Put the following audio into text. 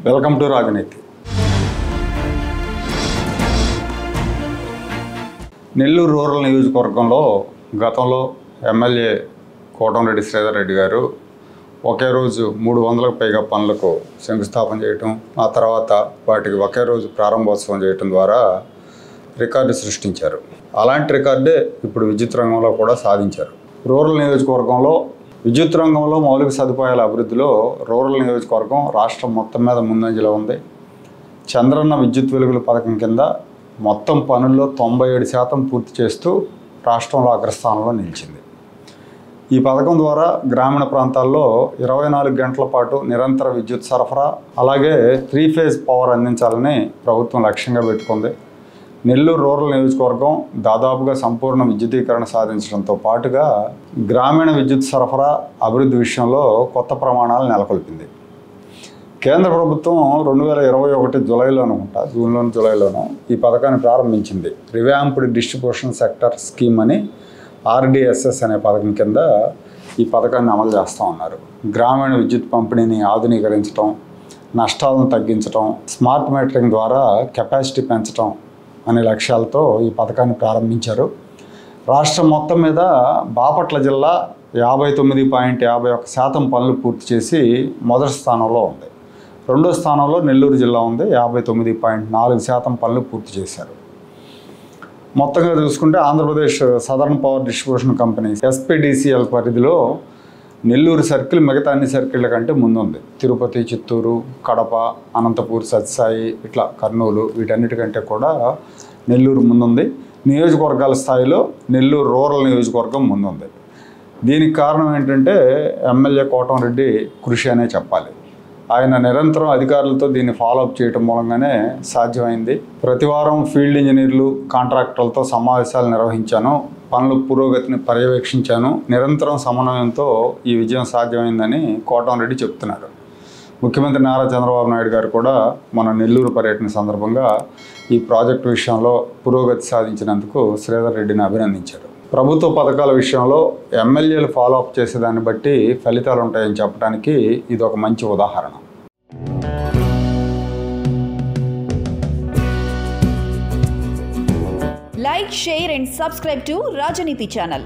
Welcome to రాజనీతి. Nellore rural నియోజకవర్గంలో గతంలో ఎమ్మెల్యే కోటంరెడ్డి శ్రీధర్ రెడ్డి గారు ఒకే రోజు 300కు పైగా పనులకు శంకుస్థాపన చేయటం, ఆ తర్వాత వాటికి ఒకే రోజు ప్రారంభోత్సవం చేయటం ద్వారా రికార్డు సృష్టించారు. అలాంటి రికార్డే ఇప్పుడు విద్యుత్ రంగంలో కూడా సాధించారు. రూరల్ నియోజకవర్గంలో విద్యుత్ రంగంలో మౌలిక సదుపాయాల అభివృద్ధిలో రూరల్ నియోజకవర్గం రాష్ట్రం మొత్తం మీద ముందంజలో ఉంది. చంద్రన్న విద్యుత్ వెలుగుల పథకం కింద మొత్తం పనుల్లో 97% పూర్తి చేస్తూ రాష్ట్రంలో అగ్రస్థానంలో నిలిచింది. ఈ పథకం ద్వారా గ్రామీణ ప్రాంతాల్లో 24 గంటల పాటు నిరంతర విద్యుత్ సరఫరా, అలాగే 3 ఫేజ్ పవర్ అందించాలని ప్రభుత్వం లక్ష్యంగా పెట్టుకుంది. నెల్లూరు రూరల్ నియోజకవర్గం దాదాపుగా సంపూర్ణ విద్యుదీకరణ సాధించడంతో పాటుగా గ్రామీణ విద్యుత్ సరఫరా అభివృద్ధి విషయంలో కొత్త ప్రమాణాలు నెలకొల్పింది. కేంద్ర ప్రభుత్వం 2021 జూలైలోనూ ఈ పథకాన్ని ప్రారంభించింది. రివ్యాంప్డ్ డిస్ట్రిబ్యూషన్ సెక్టర్ స్కీమ్ అని RDSS అనే పథకం కింద ఈ పథకాన్ని అమలు చేస్తూ ఉన్నారు. గ్రామీణ విద్యుత్ పంపిణీని ఆధునీకరించడం, నష్టాలను తగ్గించడం, స్మార్ట్ మీటరింగ్ ద్వారా కెపాసిటీ పెంచడం అనే లక్ష్యాలతో ఈ పథకాన్ని ప్రారంభించారు. రాష్ట్రం మొత్తం మీద బాపట్ల జిల్లా 59.51% పనులు పూర్తి చేసి మొదటి స్థానంలో ఉంది. రెండో స్థానంలో నెల్లూరు జిల్లా ఉంది, 59.4% పనులు పూర్తి చేశారు. మొత్తంగా చూసుకుంటే Andhra Pradesh southern power distribution company SPDCL పరిధిలో నెల్లూరు సర్కిల్ మిగతా అన్ని సర్కిళ్ళ కంటే ముందుంది. తిరుపతి, చిత్తూరు, కడప, అనంతపూర్, సత్యసాయి, ఇట్లా కర్నూలు, వీటన్నిటికంటే కూడా నెల్లూరు ముందుంది. నియోజకవర్గాల స్థాయిలో నెల్లూరు రూరల్ నియోజకవర్గం ముందుంది. దీనికి కారణం ఏంటంటే ఎమ్మెల్యే కోటంరెడ్డి కృషి అనే చెప్పాలి. ఆయన నిరంతరం అధికారులతో దీన్ని ఫాలోఅప్ చేయడం మూలంగానే సాధ్యమైంది. ప్రతి వారం ఫీల్డ్ ఇంజనీర్లు, కాంట్రాక్టర్లతో సమావేశాలు నిర్వహించాను, పనుల పురోగతిని పర్యవేక్షించాను. నిరంతరం సమన్వయంతో ఈ విజయం సాధ్యమైందని కోటంరెడ్డి చెప్తున్నారు. ముఖ్యమంత్రి నారా చంద్రబాబు నాయుడు గారు కూడా మన నెల్లూరు పర్యటన సందర్భంగా ఈ ప్రాజెక్టు విషయంలో పురోగతి సాధించినందుకు శ్రీధర్ రెడ్డిని అభినందించారు. ప్రభుత్వ పథకాల విషయంలో ఎమ్మెల్యేలు ఫాలోఅప్ చేసేదాన్ని బట్టి ఫలితాలు ఉంటాయని చెప్పడానికి ఇది ఒక మంచి ఉదాహరణ. Like, share and subscribe to Rajaniti channel.